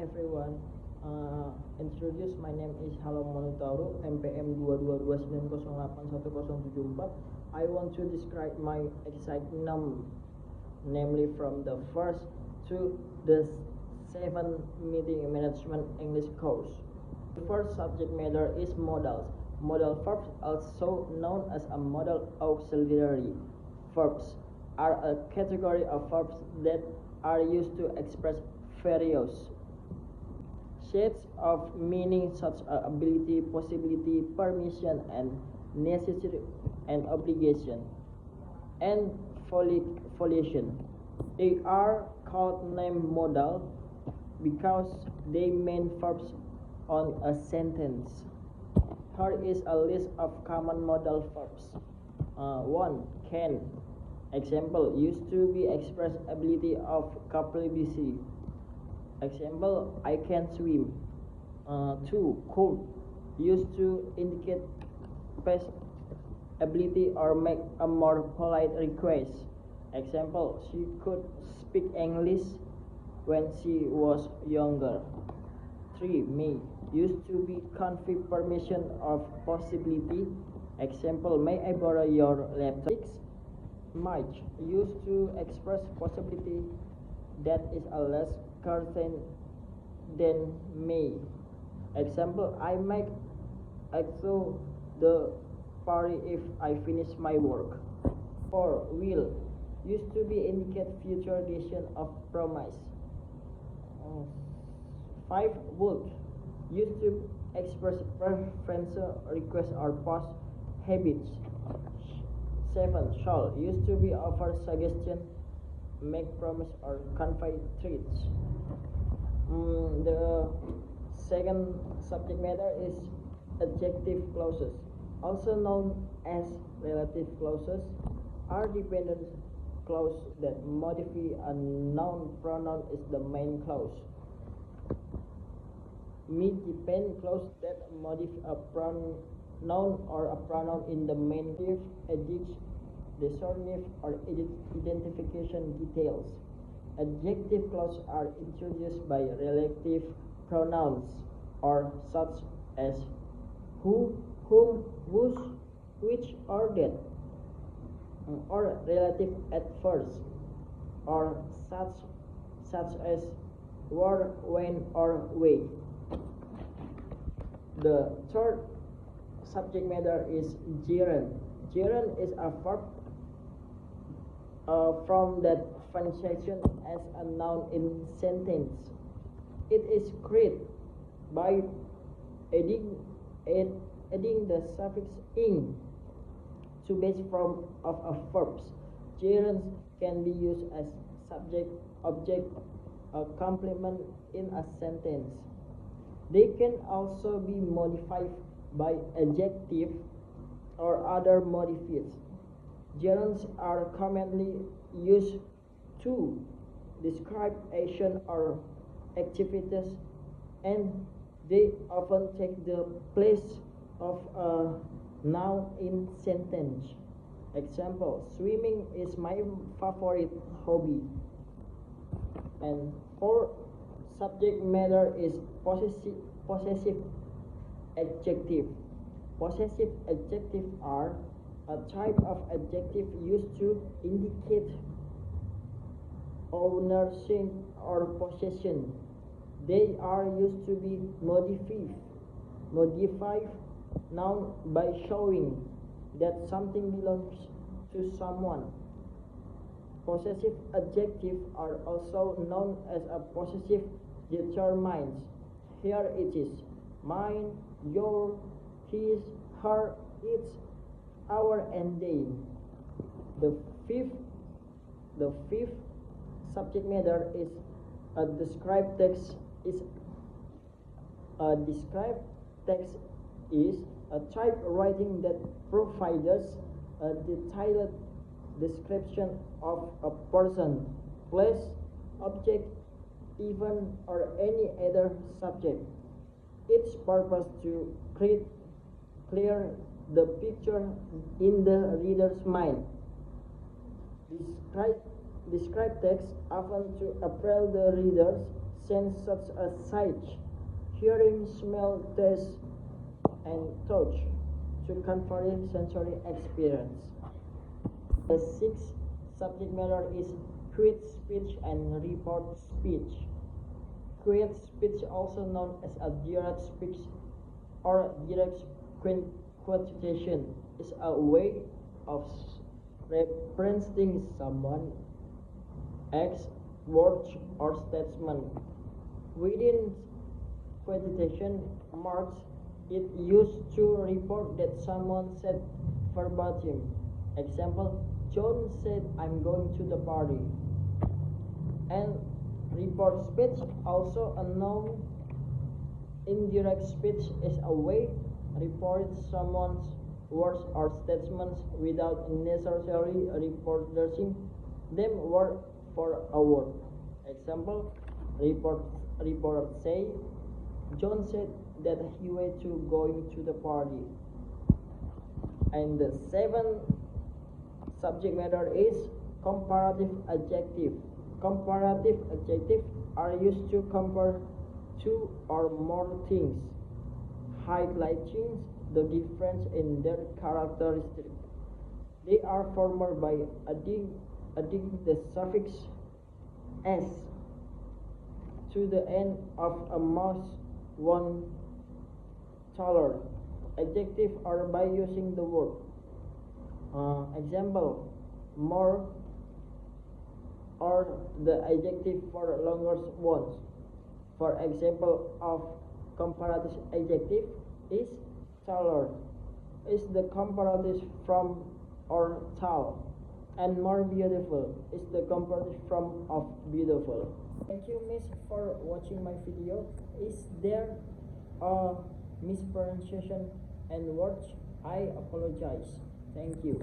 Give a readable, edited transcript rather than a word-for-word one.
everyone. Introduce, my name is Halomoan Hutauruk, MPM 22229081074. I want to describe my excitement, namely from the first to the 7th meeting management English course. The first subject matter is modals. Modal verbs, also known as a modal auxiliary verbs, are a category of verbs that are used to express various shades of meaning such as ability, possibility, permission, and necessity and obligation, and volition. They are called named modal because they mean verbs on a sentence. Here is a list of common modal verbs. 1. Can. Example, used to be express ability of capability. Example, I can swim. 2. Could. Used to indicate past ability or make a more polite request. Example, she could speak English when she was younger. 3. May. Used to be convey permission of possibility. Example, may I borrow your laptop? 6. Might. Used to express possibility that is a less certain than may. Example, I might exit the party if I finish my work. 4. Will. Used to be indicate future decision of promise. 5. Would. Used to express preference, request, or past habits. 7. Shall. Used to be offer suggestion, make promise, or convey threats. The second subject matter is adjective clauses, also known as relative clauses, are dependent clause that modify a noun pronoun is the main clause. Depend clause that modify a pronoun or a pronoun in the main if adjective, descriptive, or identification details. Adjective clauses are introduced by relative pronouns or such as who, whom, whose, which, or that, or relative adverbs or such as where, when, or way. The third subject matter is gerund. Gerund is a verb from that function as a noun in sentence. It is created by adding the suffix ing to base form of a verb. Gerunds can be used as subject, object, or complement in a sentence. They can also be modified by adjective or other modifiers. Gerunds are commonly used to describe action or activities, and they often take the place of a noun in sentence. Example, swimming is my favorite hobby. And fourth subject matter is possessive adjective. Possessive adjectives are a type of adjective used to indicate ownership or possession. They are used to be modify noun by showing that something belongs to someone. Possessive adjectives are also known as a possessive determinants. Here it is: mine, your, his, her, its, our, and they. The fifth subject matter is a described text. A described text is a type writing that provides a detailed description of a person, place, object, event, or any other subject. Its purpose to clear the picture in the reader's mind. Described text often to apply the reader's sense such as sight, hearing, smell, taste, and touch to convey sensory experience. The sixth subject matter is quiet speech and report speech. Quiet speech, also known as a direct speech or direct quotation, is a way of referencing someone, acts, words, or statement. Within quotation marks, it used to report that someone said verbatim. Example, John said, "I'm going to the party." And report speech, also a known indirect speech, is a way report someone's words or statements without necessarily reproducing them word for word. Example, report say, John said that he went to going to the party. And the seventh subject matter is comparative adjective. Comparative adjectives are used to compare two or more things, highlighting the difference in their characteristics. They are formed by adding the suffix "s" to the end of a most one taller adjective or by using the word. Example, more, or the adjective for longer ones. For example of comparative adjective is taller, is the comparative from or tall, and more beautiful is the comparative from of beautiful. Thank you, miss, for watching my video. Is there a mispronunciation and words? I apologize. Thank you.